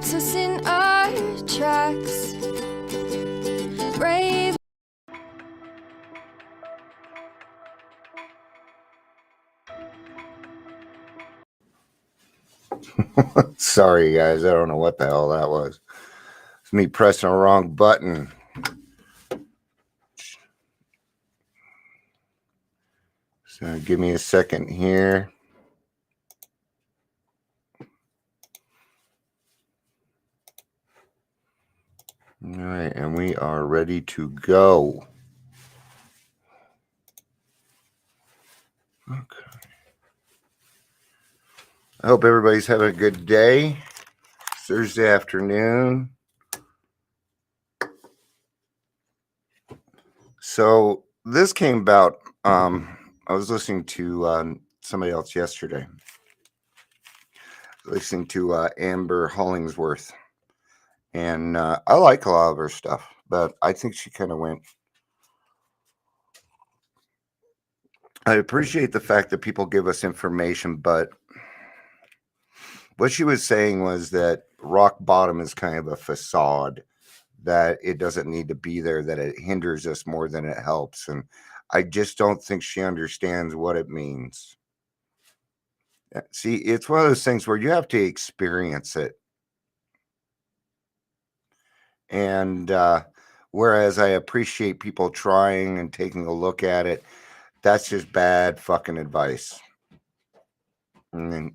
stops us in our tracks. Brave. Sorry, guys. I don't know what the hell that was. It's me pressing the wrong button. So give me a second here. All right, and we are ready to go. Okay. I hope everybody's having a good day. Thursday afternoon. So this came about. I was listening to somebody else yesterday. Listening to Amber Hollingsworth. And I like a lot of her stuff, but I think she kind of went. I appreciate the fact that people give us information, but what she was saying was that rock bottom is kind of a facade, that it doesn't need to be there, that it hinders us more than it helps. And I just don't think she understands what it means. See, it's one of those things where you have to experience it. And whereas I appreciate people trying and taking a look at it, that's just bad fucking advice. And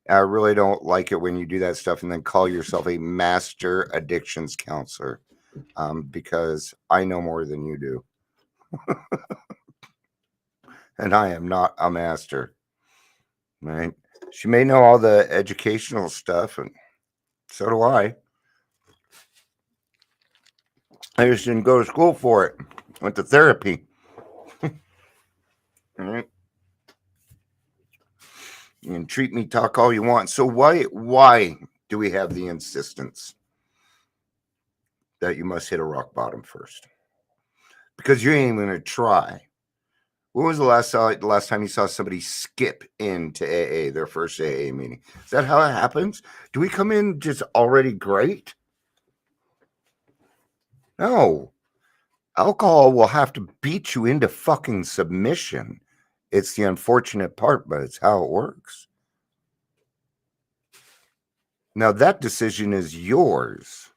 I really don't like it when you do that stuff and then call yourself a master addictions counselor, because I know more than you do. And I am not a master. Right? She may know all the educational stuff, and so do I. I just didn't go to school for it. Went to therapy. All right. You can treat me, talk all you want. So why do we have the insistence that you must hit a rock bottom first? Because you ain't even going to try. When was the last time you saw somebody skip into AA, their first AA meeting? Is that how it happens? Do we come in just already great? No. Alcohol will have to beat you into fucking submission. It's the unfortunate part, but it's how it works. Now, that decision is yours.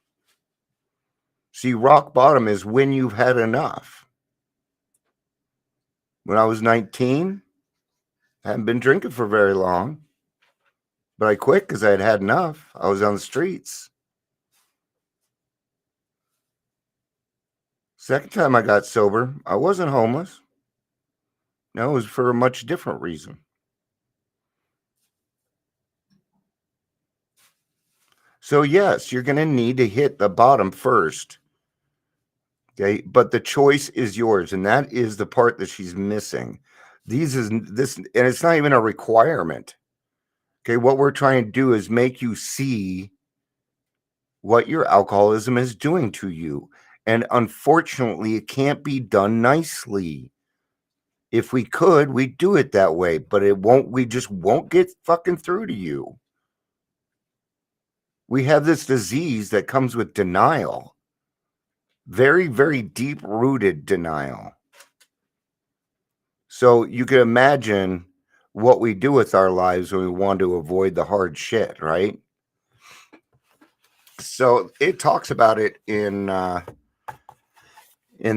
See, rock bottom is when you've had enough. When I was 19, I hadn't been drinking for very long, but I quit because I had had enough. I was on the streets. Second time I got sober, I wasn't homeless. No, it was for a much different reason. So yes, you're going to need to hit the bottom first. Okay, but the choice is yours, and that is the part that she's missing. And it's not even a requirement. Okay, what we're trying to do is make you see what your alcoholism is doing to you. And unfortunately, it can't be done nicely. If we could, we'd do it that way, but it won't. We just won't get fucking through to you. We have this disease that comes with denial. Very, very deep-rooted denial. So you can imagine what we do with our lives when we want to avoid the hard shit, right? So it talks about it in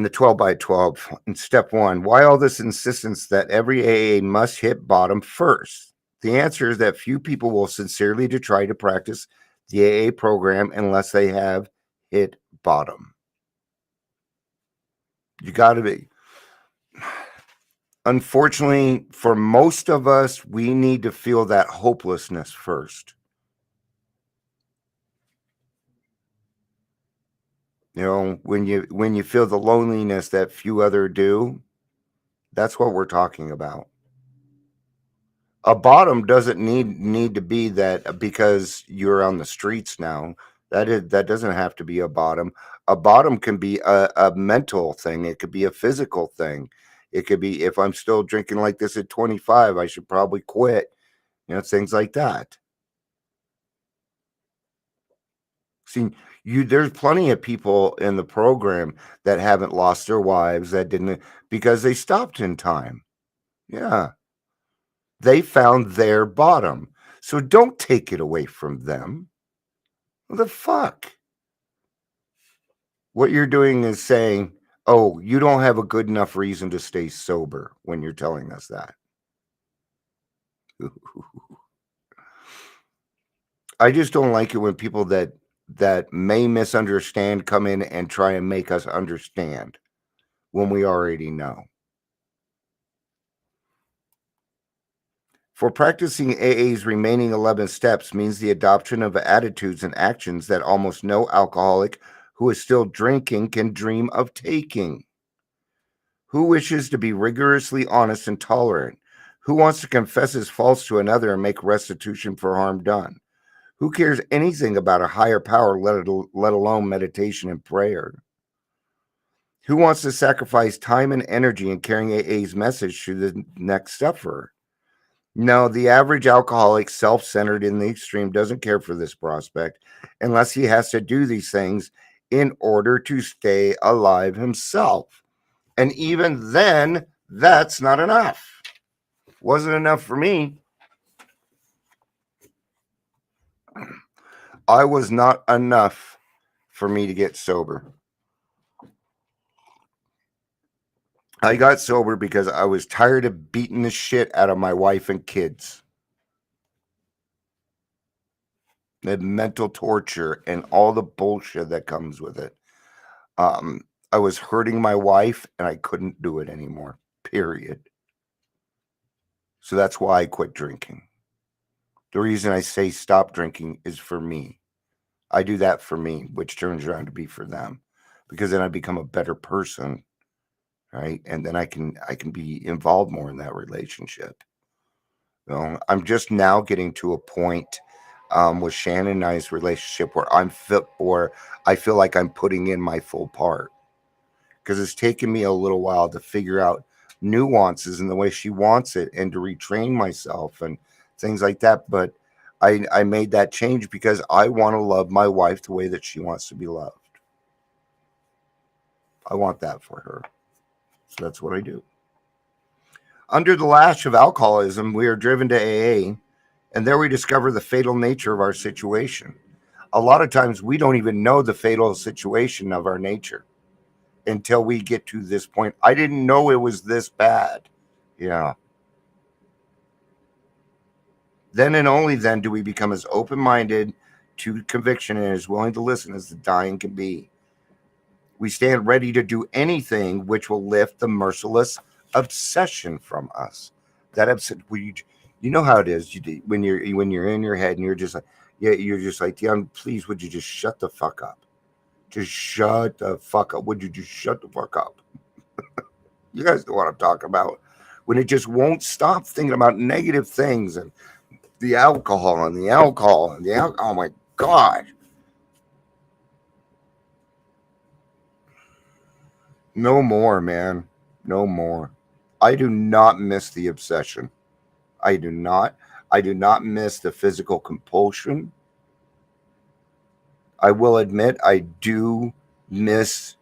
the 12 by 12 in step 1. Why all this insistence that every AA must hit bottom first? The answer is that few people will sincerely try to practice the AA program unless they have hit bottom. You got to be. Unfortunately, for most of us, we need to feel that hopelessness first. You know, when you feel the loneliness that few other do, that's what we're talking about. A bottom doesn't need to be that because you're on the streets now. That doesn't have to be a bottom. A bottom can be a mental thing. It could be a physical thing. It could be, if I'm still drinking like this at 25, I should probably quit. You know, things like that. See, there's plenty of people in the program that haven't lost their wives that didn't because they stopped in time. Yeah. They found their bottom. So don't take it away from them. What the fuck? What you're doing is saying, oh, you don't have a good enough reason to stay sober when you're telling us that. I just don't like it when people that may misunderstand come in and try and make us understand when we already know. For practicing AA's remaining 11 steps means the adoption of attitudes and actions that almost no alcoholic who is still drinking can dream of taking. Who wishes to be rigorously honest and tolerant? Who wants to confess his faults to another and make restitution for harm done? Who cares anything about a higher power, let alone meditation and prayer? Who wants to sacrifice time and energy in carrying AA's message to the next sufferer? No, the average alcoholic, self centered in the extreme, doesn't care for this prospect unless he has to do these things in order to stay alive himself. And even then, that's not enough. Wasn't enough for me. I was not enough for me to get sober. I got sober because I was tired of beating the shit out of my wife and kids. The mental torture and all the bullshit that comes with it. I was hurting my wife and I couldn't do it anymore, period. So that's why I quit drinking. The reason I say stop drinking is for me. I do that for me, which turns around to be for them, because then I become a better person, right? And then I can be involved more in that relationship. I'm just now getting to a point with Shannon and I's relationship where I feel like I'm putting in my full part, because it's taken me a little while to figure out nuances in the way she wants it and to retrain myself and things like that. But I made that change because I want to love my wife the way that she wants to be loved. I want that for her. So that's what I do. Under the lash of alcoholism, we are driven to AA, and there we discover the fatal nature of our situation. A lot of times we don't even know the fatal situation of our nature until we get to this point. I didn't know it was this bad. Yeah. Then and only then do we become as open minded to conviction and as willing to listen as the dying can be. We stand ready to do anything which will lift the merciless obsession from us. That upset, you know how it is. When you're in your head and you're just like, yeah, you're just like, Dion, please, would you just shut the fuck up? Just shut the fuck up. Would you just shut the fuck up? You guys know what I'm talking about. When it just won't stop thinking about negative things and the alcohol and the alcohol and the alcohol. Oh my God. No more, man. No more. I do not miss the obsession. I do not. I do not miss the physical compulsion. I will admit I do miss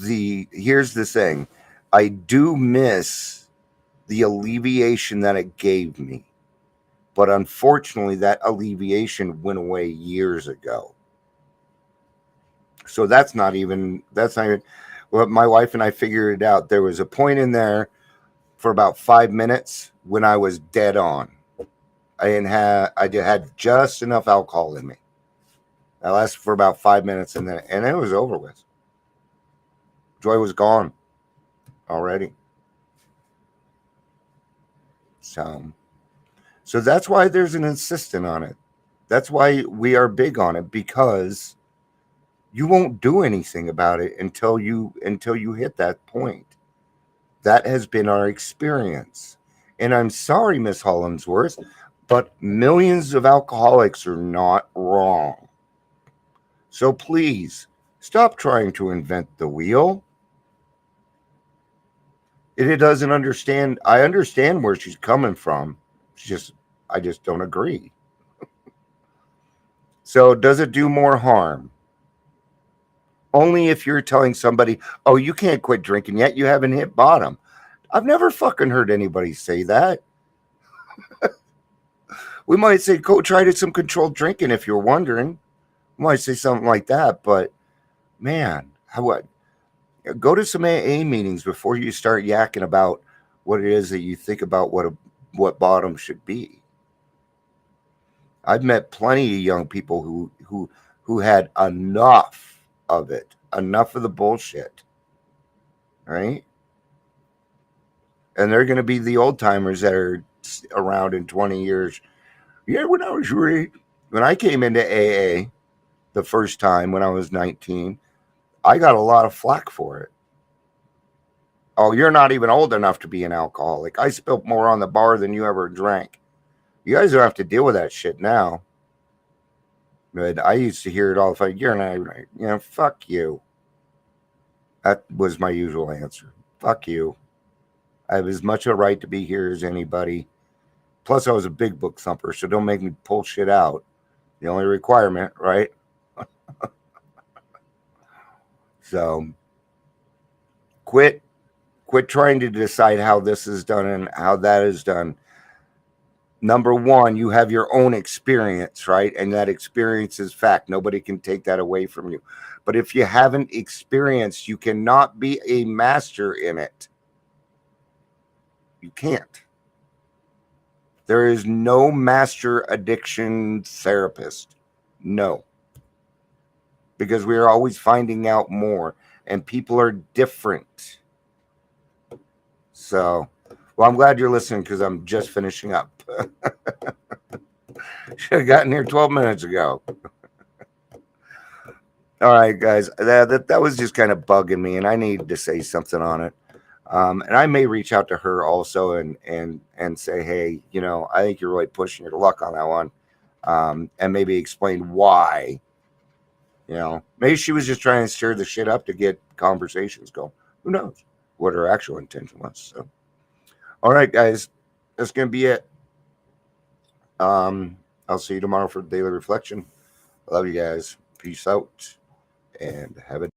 here's the thing. I do miss the alleviation that it gave me. But unfortunately, that alleviation went away years ago. So that's not even well, my wife and I figured it out. There was a point in there for about 5 minutes when I was dead on. I had just enough alcohol in me. That lasted for about 5 minutes and it was over with. Joy was gone already. So that's why there's an insistent on it. That's why we are big on it, because you won't do anything about it until you hit that point. That has been our experience. And I'm sorry, Miss Hollingsworth, but millions of alcoholics are not wrong. So please stop trying to invent the wheel. It doesn't understand. I understand where she's coming from. I just don't agree. So does it do more harm? Only if you're telling somebody, oh, you can't quit drinking yet. You haven't hit bottom. I've never fucking heard anybody say that. We might say, go try to some controlled drinking if you're wondering. We might say something like that, but man, what? Go to some AA meetings before you start yakking about what it is that you think about what bottom should be. I've met plenty of young people who had enough of it, enough of the bullshit, right? And they're going to be the old timers that are around in 20 years. Yeah, when I came into AA the first time when I was 19, I got a lot of flack for it. Oh, you're not even old enough to be an alcoholic. I spilled more on the bar than you ever drank. You guys don't have to deal with that shit now. But I used to hear it all the time. You're not, fuck you. That was my usual answer. Fuck you. I have as much a right to be here as anybody. Plus, I was a big book thumper, so don't make me pull shit out. The only requirement, right? So quit trying to decide how this is done and how that is done. Number one, you have your own experience, right? And that experience is fact. Nobody can take that away from you. But if you haven't experienced, you cannot be a master in it. You can't. There is no master addiction therapist. No. Because we are always finding out more, and people are different. So, well, I'm glad you're listening because I'm just finishing up. Should have gotten here 12 minutes ago. All right, guys, that was just kind of bugging me, and I needed to say something on it. And I may reach out to her also and say, hey, I think you're really pushing your luck on that one, and maybe explain why. Maybe she was just trying to stir the shit up to get conversations going. Who knows what her actual intention was? So, all right, guys, that's gonna be it. I'll see you tomorrow for daily reflection. I love you guys. Peace out and have a